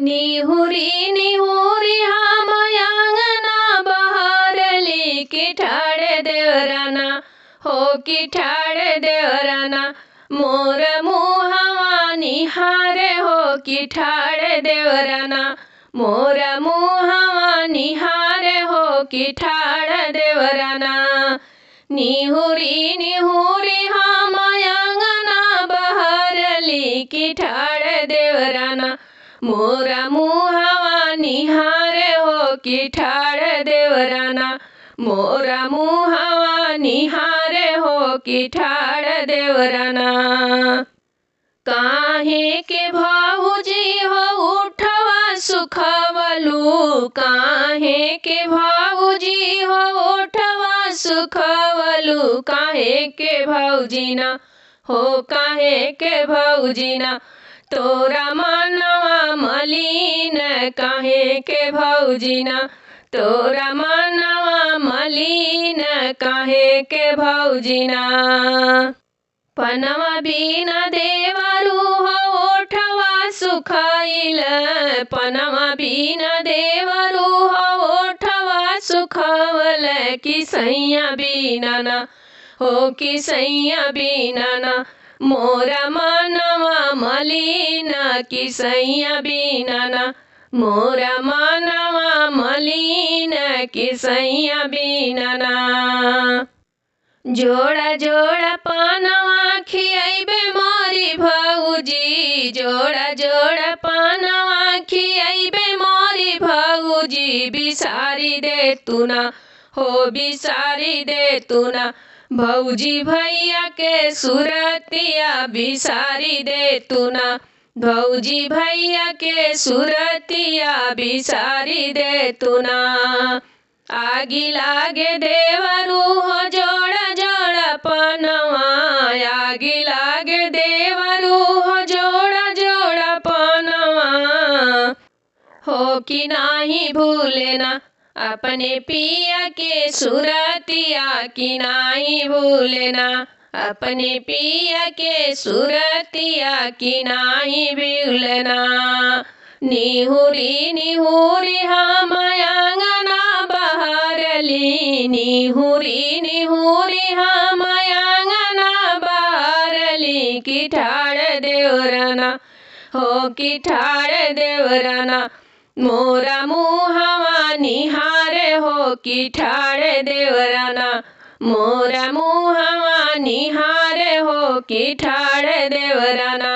निहुरी निहुरी हम अंगना बहार लेके ठाड़ देवराना हो कि ठाड़ देवराना मोर मुहवा निहारे हो कि ठाड़ देवराना मोर मुहवा निहारे हो कि ठाड़ देवराना निहुरी निहुरी हम अंगना बहार लेके ठाड़ देवराना मोरा मुहवा निहारे हो कि ठाड़ देवराना मोरा मुहवा निहारे हो कि ठाड़ देवराना काहे के भाऊजी हो उठवा सुखवलू काहे के भाऊजी हो उठवा सुखवलू काहे के भाऊजीना हो काहे के भाऊजीना तोरा मनवा मलिन काहे के भाऊजीना तोरा मनवा मलिन काहे के भाऊजीना पनवा बिना देवरू हो ओठवा सुखाइल पनवा बिना देवरू हो ओठवा सुखावल कि सैया बिना ना हो कि सैया बिना ना मोरा मनवा मलिन कि सैया बिना ना मोरा मनवा मलिन कि सैया बिना ना जोड़ा जोड़ा पानवा खियाइबे मोरी भाऊजी जोड़ा जोड़ा पानवा खियाइबे मोरी भाऊजी बिसारी दे तू ना हो बिसारी दे तू ना भौजी भैया के सुरतिया बिसारी दे तू ना भौजी भैया के सुरतिया बिसारी दे तू ना आगी लागे देवरू हो जोड़ा जोड़ा पनवा आगी लागे देवरू हो जोड़ा जोड़ा पनवा हो कि नाही भूलेना अपने पिया के सुरतिया कि नाही भूलेना अपने पिया के सुरतिया कि नाही भूलेना निहुरी निहुरी हम अंगना बहार ली निहुरी निहुरी हम अंगना बहार ली कि ठाड़ देवराना हो कि ठाड़ देवराना मोरा मुहवा निहारे हो कि ठाड़ देवराना मोरा मुहवा निहारे हो कि ठाड़ देवराना।